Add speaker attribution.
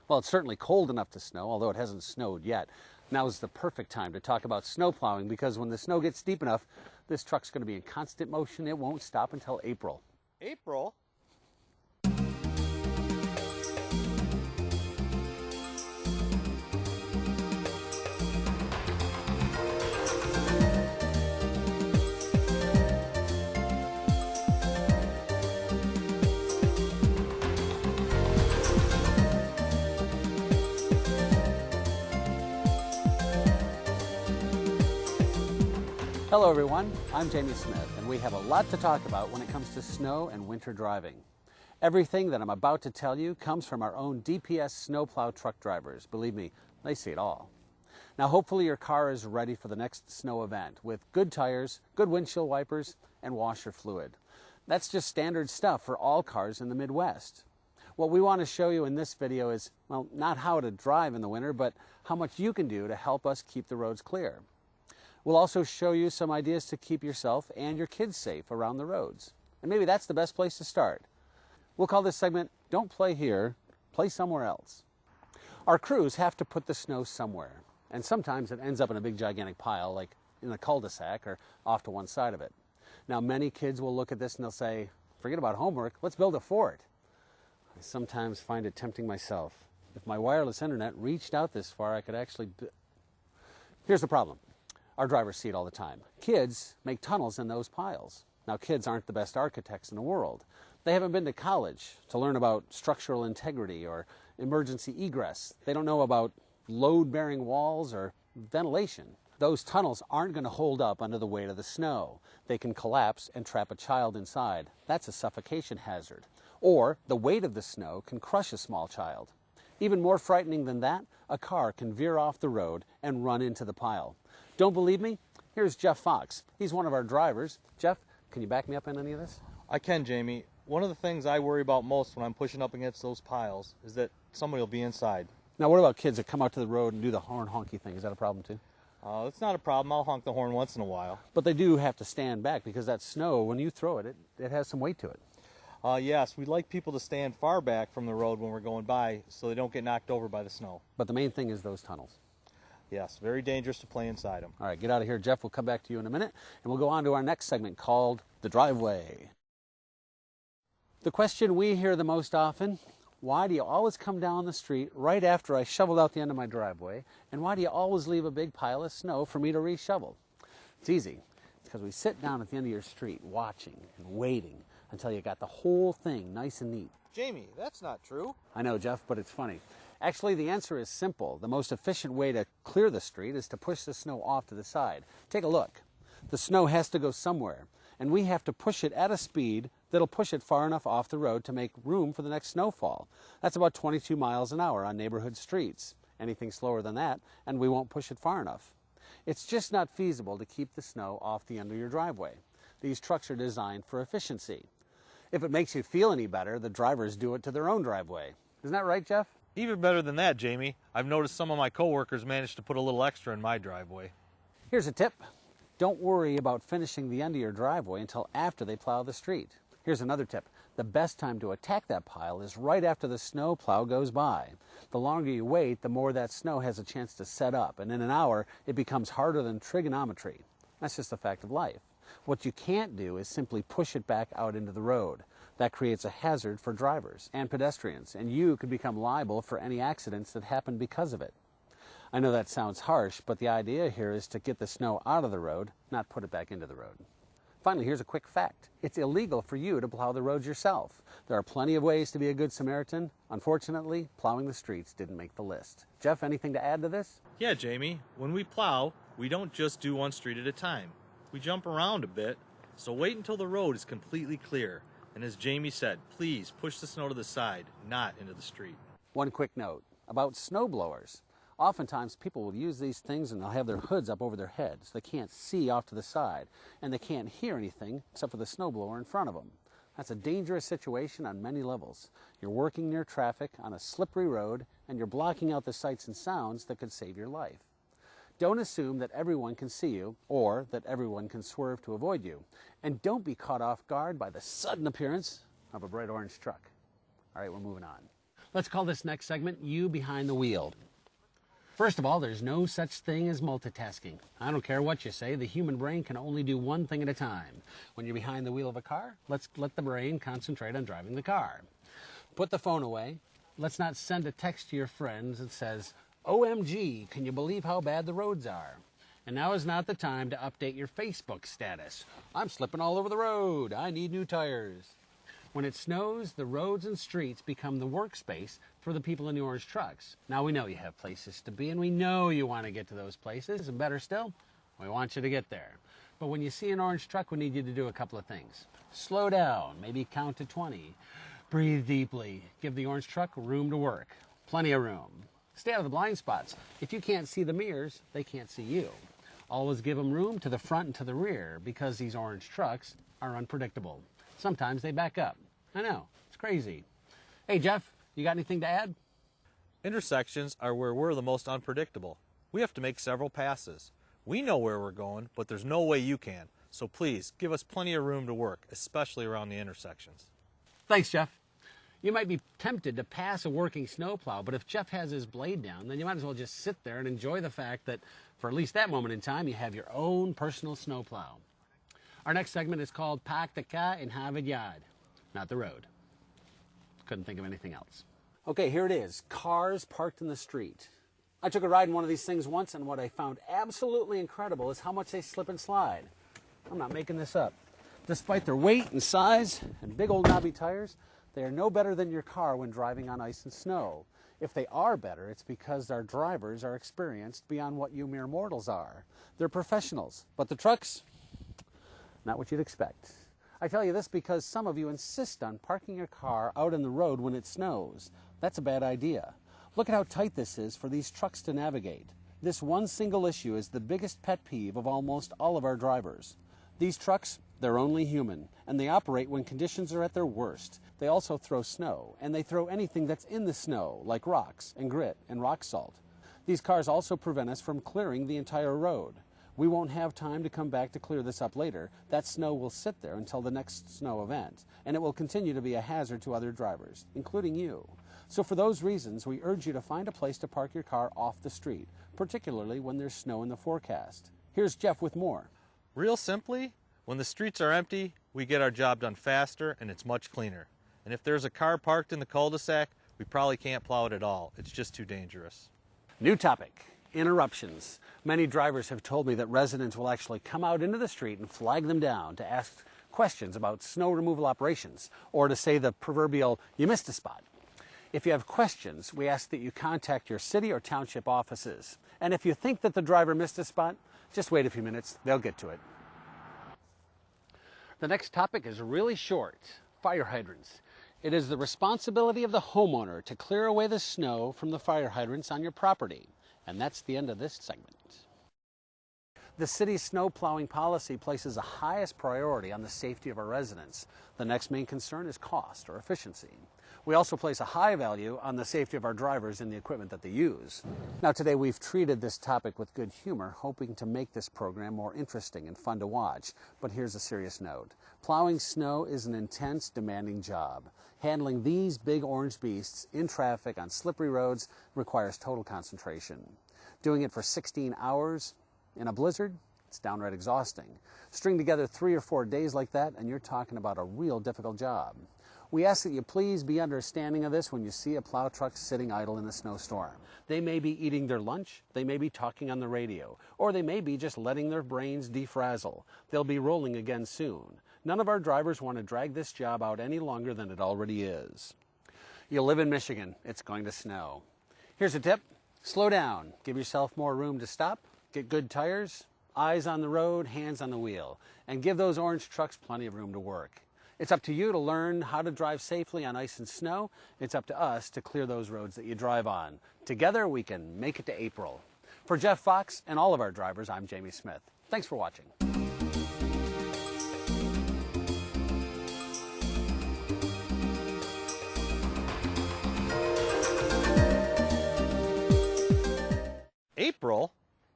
Speaker 1: Well, it's certainly cold enough to snow, although it hasn't snowed yet. Now is the perfect time to talk about snow plowing because when the snow gets deep enough, this truck's going to be in constant motion. It won't stop until April.
Speaker 2: April?
Speaker 1: Hello everyone, I'm Jamie Smith, and we have a lot to talk about when it comes to snow and winter driving. Everything that I'm about to tell you comes from our own DPS snowplow truck drivers. Believe me, they see it all. Now hopefully your car is ready for the next snow event with good tires, good windshield wipers, and washer fluid. That's just standard stuff for all cars in the Midwest. What we want to show you in this video is, well, not how to drive in the winter, but how much you can do to help us keep the roads clear. We'll also show you some ideas to keep yourself and your kids safe around the roads. And maybe that's the best place to start. We'll call this segment, Don't Play Here, Play Somewhere Else. Our crews have to put the snow somewhere, and sometimes it ends up in a big gigantic pile, like in a cul-de-sac or off to one side of it. Now many kids will look at this and they'll say, forget about homework, let's build a fort. I sometimes find it tempting myself. If my wireless internet reached out this far, I could actually... Here's the problem. Our drivers see it all the time. Kids make tunnels in those piles. Now, kids aren't the best architects in the world. They haven't been to college to learn about structural integrity or emergency egress. They don't know about load-bearing walls or ventilation. Those tunnels aren't going to hold up under the weight of the snow. They can collapse and trap a child inside. That's a suffocation hazard. Or the weight of the snow can crush a small child. Even more frightening than that, a car can veer off the road and run into the pile. Don't believe me? Here's Jeff Fox. He's one of our drivers. Jeff, can you back me up on any of this?
Speaker 2: I can, Jamie. One of the things I worry about most when I'm pushing up against those piles is that somebody will be inside.
Speaker 1: Now, what about kids that come out to the road and do the horn honky thing? Is that a problem too?
Speaker 2: It's not a problem. I'll honk the horn once in a while.
Speaker 1: But they do have to stand back because that snow, when you throw it, it has some weight to it.
Speaker 2: Yes, we'd like people to stand far back from the road when we're going by so they don't get knocked over by the snow.
Speaker 1: But the main thing is those tunnels.
Speaker 2: Yes, very dangerous to play inside them.
Speaker 1: All right, get out of here, Jeff. We'll come back to you in a minute, and we'll go on to our next segment called The Driveway. The question we hear the most often, why do you always come down the street right after I shoveled out the end of my driveway, and why do you always leave a big pile of snow for me to reshovel? It's easy. It's because we sit down at the end of your street watching and waiting until you got the whole thing nice and neat.
Speaker 2: Jamie, that's not true.
Speaker 1: I know, Jeff, but it's funny. Actually, the answer is simple. The most efficient way to clear the street is to push the snow off to the side. Take a look. The snow has to go somewhere, and we have to push it at a speed that'll push it far enough off the road to make room for the next snowfall. That's about 22 miles an hour on neighborhood streets. Anything slower than that, and we won't push it far enough. It's just not feasible to keep the snow off the end of your driveway. These trucks are designed for efficiency. If it makes you feel any better, the drivers do it to their own driveway. Isn't that right, Jeff?
Speaker 2: Even better than that, Jamie. I've noticed some of my coworkers managed to put a little extra in my driveway.
Speaker 1: Here's a tip. Don't worry about finishing the end of your driveway until after they plow the street. Here's another tip. The best time to attack that pile is right after the snow plow goes by. The longer you wait, the more that snow has a chance to set up, and in an hour, it becomes harder than trigonometry. That's just a fact of life. What you can't do is simply push it back out into the road. That creates a hazard for drivers and pedestrians, and you could become liable for any accidents that happen because of it. I know that sounds harsh, but the idea here is to get the snow out of the road, not put it back into the road. Finally, here's a quick fact. It's illegal for you to plow the roads yourself. There are plenty of ways to be a good Samaritan. Unfortunately, plowing the streets didn't make the list. Jeff, anything to add to this?
Speaker 2: Yeah, Jamie. When we plow, we don't just do one street at a time. We jump around a bit, so wait until the road is completely clear. And as Jamie said, please push the snow to the side, not into the street.
Speaker 1: One quick note about snow blowers. Oftentimes people will use these things and they'll have their hoods up over their heads. They can't see off to the side, and they can't hear anything except for the snowblower in front of them. That's a dangerous situation on many levels. You're working near traffic on a slippery road, and you're blocking out the sights and sounds that could save your life. Don't assume that everyone can see you or that everyone can swerve to avoid you. And don't be caught off guard by the sudden appearance of a bright orange truck. All right, we're moving on. Let's call this next segment You Behind the Wheel. First of all, there's no such thing as multitasking. I don't care what you say, the human brain can only do one thing at a time. When you're behind the wheel of a car, let's let the brain concentrate on driving the car. Put the phone away. Let's not send a text to your friends that says, OMG, can you believe how bad the roads are? And now is not the time to update your Facebook status. I'm slipping all over the road. I need new tires. When it snows, the roads and streets become the workspace for the people in the orange trucks. Now we know you have places to be, and we know you want to get to those places, and better still, we want you to get there. But when you see an orange truck, we need you to do a couple of things. Slow down, maybe count to 20. Breathe deeply. Give the orange truck room to work. Plenty of room. Stay out of the blind spots. If you can't see the mirrors, they can't see you. Always give them room to the front and to the rear, because these orange trucks are unpredictable. Sometimes they back up. I know, it's crazy. Hey, Jeff, you got anything to add?
Speaker 2: Intersections are where we're the most unpredictable. We have to make several passes. We know where we're going, but there's no way you can. So please, give us plenty of room to work, especially around the intersections.
Speaker 1: Thanks, Jeff. You might be tempted to pass a working snowplow, but if Jeff has his blade down, then you might as well just sit there and enjoy the fact that for at least that moment in time, you have your own personal snowplow. Our next segment is called Park the Car in Harvard Yard, not the road. Couldn't think of anything else. Okay, here it is, cars parked in the street. I took a ride in one of these things once, and what I found absolutely incredible is how much they slip and slide. I'm not making this up. Despite their weight and size and big old knobby tires, they are no better than your car when driving on ice and snow. If they are better, it's because our drivers are experienced beyond what you mere mortals are. They're professionals, but the trucks, not what you'd expect. I tell you this because some of you insist on parking your car out in the road when it snows. That's a bad idea. Look at how tight this is for these trucks to navigate. This one single issue is the biggest pet peeve of almost all of our drivers. These trucks, they're only human, and they operate when conditions are at their worst. They also throw snow, and they throw anything that's in the snow, like rocks and grit and rock salt. These cars also prevent us from clearing the entire road. We won't have time to come back to clear this up later. That snow will sit there until the next snow event, and it will continue to be a hazard to other drivers, including you. So for those reasons, we urge you to find a place to park your car off the street, particularly when there's snow in the forecast. Here's Jeff with more.
Speaker 2: Real simply, when the streets are empty, we get our job done faster and it's much cleaner. And if there's a car parked in the cul-de-sac, we probably can't plow it at all. It's just too dangerous.
Speaker 1: New topic. Interruptions. Many drivers have told me that residents will actually come out into the street and flag them down to ask questions about snow removal operations or to say the proverbial, you missed a spot. If you have questions, we ask that you contact your city or township offices. And if you think that the driver missed a spot, just wait a few minutes, they'll get to it. The next topic is really short, fire hydrants. It is the responsibility of the homeowner to clear away the snow from the fire hydrants on your property. And that's the end of this segment. The city's snow plowing policy places the highest priority on the safety of our residents. The next main concern is cost or efficiency. We also place a high value on the safety of our drivers and the equipment that they use. Now today we've treated this topic with good humor, hoping to make this program more interesting and fun to watch. But here's a serious note. Plowing snow is an intense, demanding job. Handling these big orange beasts in traffic on slippery roads requires total concentration. Doing it for 16 hours in a blizzard, it's downright exhausting. String together 3 or 4 days like that and you're talking about a real difficult job. We ask that you please be understanding of this when you see a plow truck sitting idle in a snowstorm. They may be eating their lunch, they may be talking on the radio, or they may be just letting their brains defrazzle. They'll be rolling again soon. None of our drivers want to drag this job out any longer than it already is. You live in Michigan, it's going to snow. Here's a tip, slow down, give yourself more room to stop, get good tires, eyes on the road, hands on the wheel, and give those orange trucks plenty of room to work. It's up to you to learn how to drive safely on ice and snow. It's up to us to clear those roads that you drive on. Together, we can make it to April. For Jeff Fox and all of our drivers, I'm Jamie Smith. Thanks for watching.
Speaker 2: April?